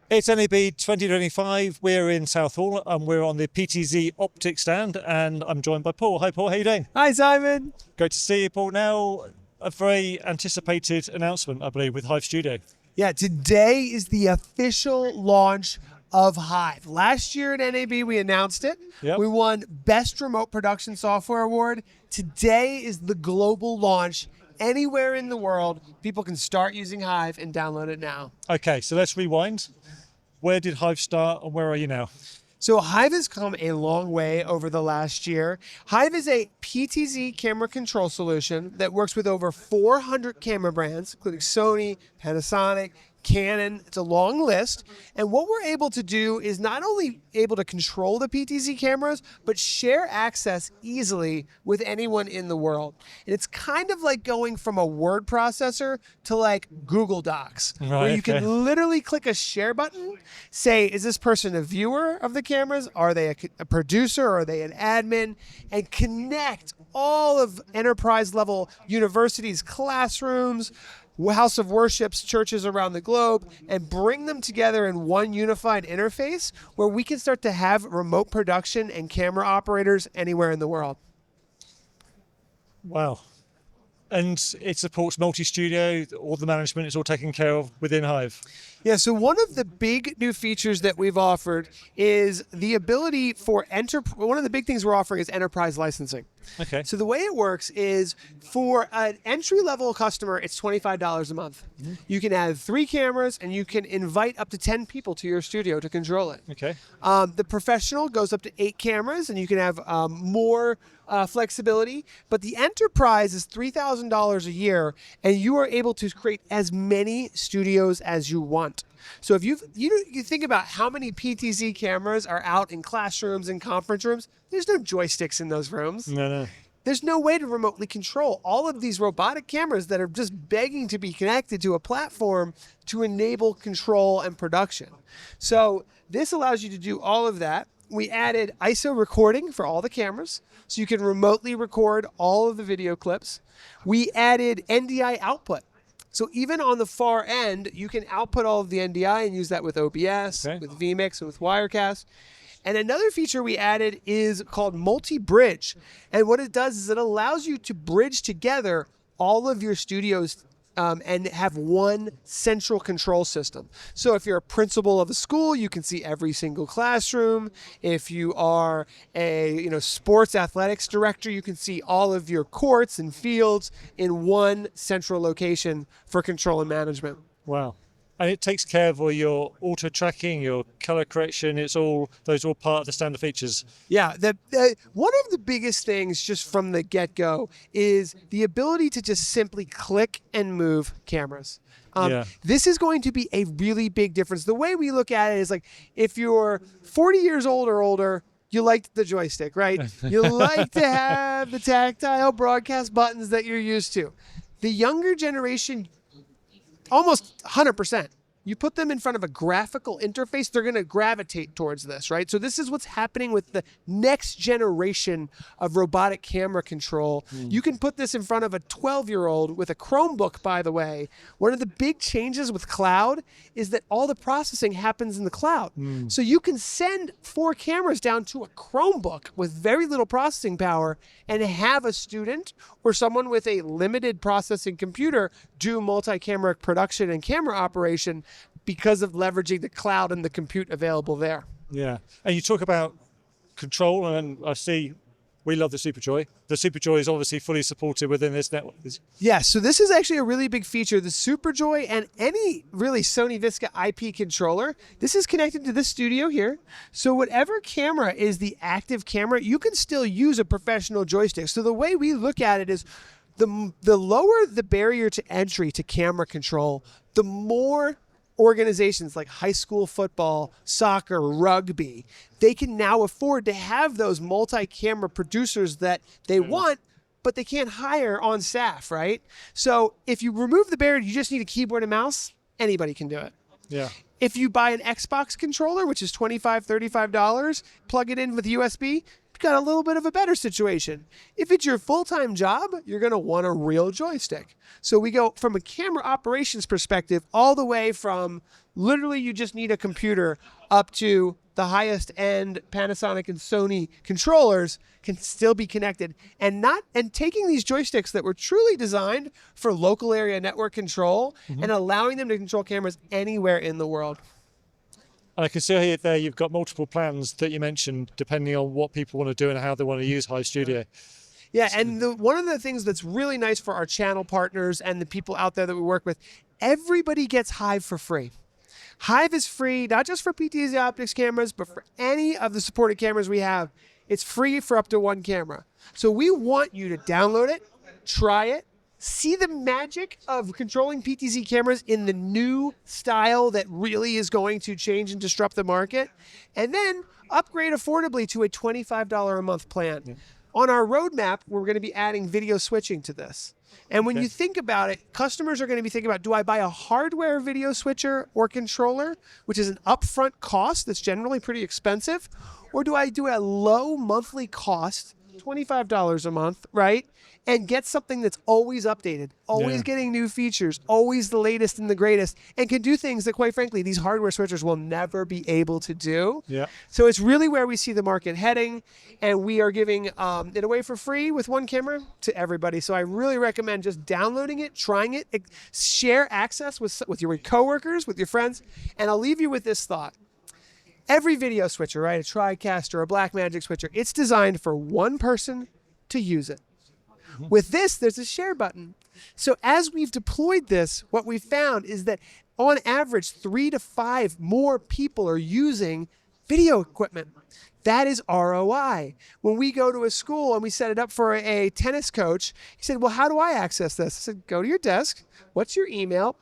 It's NAB 2025. We're in Southall and we're on the PTZOptics stand, and I'm joined by Paul. Hi Paul, how you doing? Hi Simon. Great to see you, Paul. Now, a very anticipated announcement, I believe, with Hive Studio. Yeah, today is the official launch of Hive. Last year at NAB we announced it. Yep. We won Best Remote Production Software Award. Today is the global launch. Anywhere in the world, people can start using Hive and download it now. Okay, so let's rewind. Where did Hive start and where are you now? So Hive has come a long way over the last year. Hive is a PTZ camera control solution that works with over 400 camera brands, including Sony, Panasonic, Canon. It's a long list. And what we're able to do is not only able to control the PTZ cameras, but share access easily with anyone in the world. And it's kind of like going from a word processor to like Google Docs, where you can literally click a share button, say, is this person a viewer of the cameras? Are they a producer? Are they an admin? And connect all of enterprise level universities, classrooms, house of worships, churches around the globe, and bring them together in one unified interface where we can start to have remote production and camera operators anywhere in the world. Wow. And it supports multi-studio, all the management is all taken care of within Hive. Yeah, so one of the big new features that we've offered is the ability for one of the big things we're offering is enterprise licensing. Okay. So the way it works is for an entry-level customer, it's $25 a month. Mm-hmm. You can have 3 cameras and you can invite up to 10 people to your studio to control it. Okay. The professional goes up to 8 cameras and you can have more flexibility, but the enterprise is $3,000 a year and you are able to create as many studios as you want. So if you think about how many PTZ cameras are out in classrooms and conference rooms, there's no joysticks in those rooms. No. There's no way to remotely control all of these robotic cameras that are just begging to be connected to a platform to enable control and production. So this allows you to do all of that. We added ISO recording for all the cameras, so you can remotely record all of the video clips. We added NDI output. So even on the far end, you can output all of the NDI and use that with OBS, with vmix, and with wirecast. And another feature we added is called multi-bridge. And what it does is it allows you to bridge together all of your studios and have one central control system. So if you're a principal of a school, you can see every single classroom. If you are a sports athletics director, you can see all of your courts and fields in one central location for control and management. Wow. And it takes care of all your auto tracking, your color correction. Those are all part of the standard features. Yeah, one of the biggest things just from the get-go is the ability to just simply click and move cameras. This is going to be a really big difference. The way we look at it is like, if you're 40 years old or older, you like the joystick, right? You like to have the tactile broadcast buttons that you're used to. The younger generation, almost 100%. You put them in front of a graphical interface, they're going to gravitate towards this, right? So this is what's happening with the next generation of robotic camera control. You can put this in front of a 12-year-old with a Chromebook, by the way. One of the big changes with cloud is that all the processing happens in the cloud. So you can send 4 cameras down to a Chromebook with very little processing power and have a student or someone with a limited processing computer do multi-camera production and camera operation because of leveraging the cloud and the compute available there. Yeah. And you talk about control, and I see we love the SuperJoy. The SuperJoy is obviously fully supported within this network. Yeah, so this is actually a really big feature. The SuperJoy and any really Sony Visca IP controller, this is connected to this studio here. So whatever camera is the active camera, you can still use a professional joystick. So the way we look at it is the lower the barrier to entry to camera control, the more organizations like high school football, soccer, rugby, they can now afford to have those multi-camera producers that they want, but they can't hire on staff, right? So if you remove the barrier, you just need a keyboard and mouse, anybody can do it. Yeah. If you buy an Xbox controller, which is $25, $35, plug it in with USB, you've got a little bit of a better situation. If it's your full-time job, you're going to want a real joystick. So we go from a camera operations perspective all the way from literally you just need a computer up to the highest end Panasonic and Sony controllers can still be connected, and taking these joysticks that were truly designed for local area network control and allowing them to control cameras anywhere in the world. And I can see here there you've got multiple plans that you mentioned depending on what people want to do and how they want to use Hive Studio. Yeah, and one of the things that's really nice for our channel partners and the people out there that we work with, everybody gets Hive for free. Hive is free, not just for PTZOptics cameras, but for any of the supported cameras we have. It's free for up to 1 camera. So we want you to download it, try it, see the magic of controlling PTZ cameras in the new style that really is going to change and disrupt the market, and then upgrade affordably to a $25 a month plan. Yeah. On our roadmap, we're going to be adding video switching to this. And when you think about it, customers are going to be thinking about, do I buy a hardware video switcher or controller, which is an upfront cost that's generally pretty expensive, or do I do a low monthly cost, $25 a month, right? And get something that's always updated, always getting new features, always the latest and the greatest, and can do things that, quite frankly, these hardware switchers will never be able to do. Yeah. So it's really where we see the market heading, and we are giving it away for free with 1 camera to everybody. So I really recommend just downloading it, trying it, share access with your coworkers, with your friends, and I'll leave you with this thought. Every video switcher, right, a TriCast or a Blackmagic switcher, it's designed for 1 person to use it. With this, there's a share button. So as we've deployed this, what we've found is that on average, 3 to 5 more people are using video equipment. That is ROI. When we go to a school and we set it up for a tennis coach, he said, well, how do I access this? I said, go to your desk. What's your email?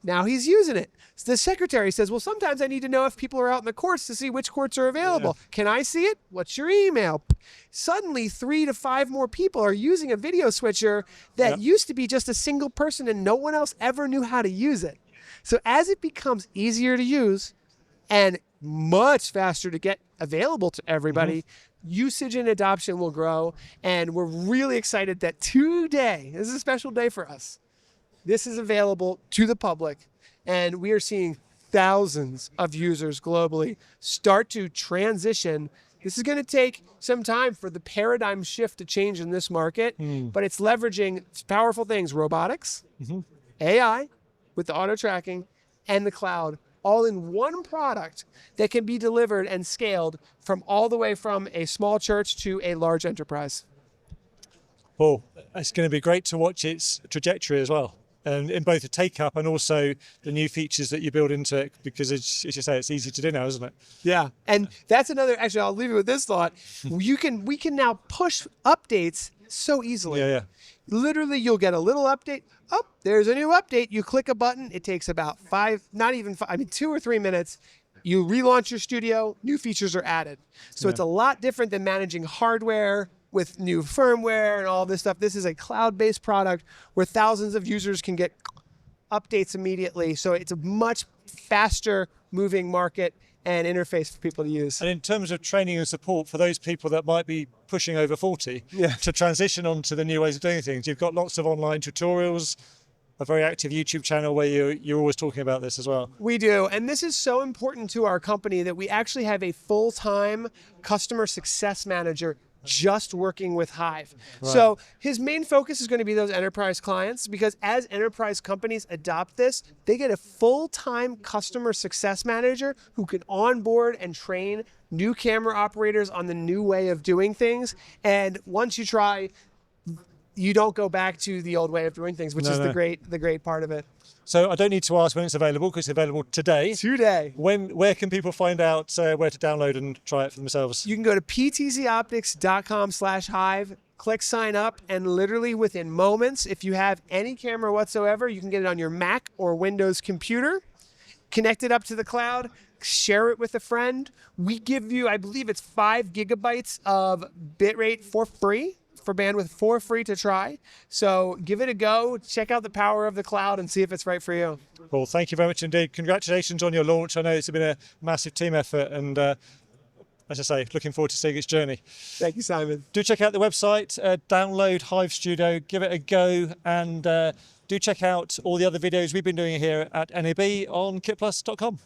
Now he's using it. So the secretary says, well, sometimes I need to know if people are out in the courts to see which courts are available. Yeah. Can I see it? What's your email? Suddenly, 3 to 5 more people are using a video switcher that used to be just a single person and no one else ever knew how to use it. So as it becomes easier to use and much faster to get available to everybody, usage and adoption will grow. And we're really excited that today, this is a special day for us, this is available to the public, and we are seeing thousands of users globally start to transition. This is going to take some time for the paradigm shift to change in this market, but it's leveraging powerful things, robotics, AI with the auto tracking, and the cloud, all in one product that can be delivered and scaled from all the way from a small church to a large enterprise. Well, it's going to be great to watch its trajectory as well. And in both the take-up and also the new features that you build into it, because as you say, it's easy to do now, isn't it? Yeah, and that's another, actually, I'll leave you with this thought. We can now push updates so easily. Yeah. Literally, you'll get a little update. Oh, there's a new update. You click a button. It takes about 2 or 3 minutes. You relaunch your studio, new features are added. So it's a lot different than managing hardware with new firmware and all this stuff. This is a cloud-based product where thousands of users can get updates immediately. So it's a much faster moving market and interface for people to use. And in terms of training and support for those people that might be pushing over 40 to transition onto the new ways of doing things, you've got lots of online tutorials, a very active YouTube channel where you're always talking about this as well. We do, and this is so important to our company that we actually have a full-time customer success manager just working with Hive. Right. So his main focus is going to be those enterprise clients, because as enterprise companies adopt this, they get a full-time customer success manager who can onboard and train new camera operators on the new way of doing things. And once you try, you don't go back to the old way of doing things, which is the great part of it. So I don't need to ask when it's available, because it's available today. Today. Where can people find out where to download and try it for themselves? You can go to ptzoptics.com/Hive, click sign up, and literally within moments, if you have any camera whatsoever, you can get it on your Mac or Windows computer, connect it up to the cloud, share it with a friend. We give you, I believe it's 5 gigabytes of bitrate for free. For bandwidth for free to try. So give it a go, check out the power of the cloud and see if it's right for you. Well, thank you very much indeed. Congratulations on your launch. I know it's been a massive team effort, and as I say, looking forward to seeing its journey. Thank you, Simon. Do check out the website, download Hive Studio, give it a go, and do check out all the other videos we've been doing here at NAB on KitPlus.com.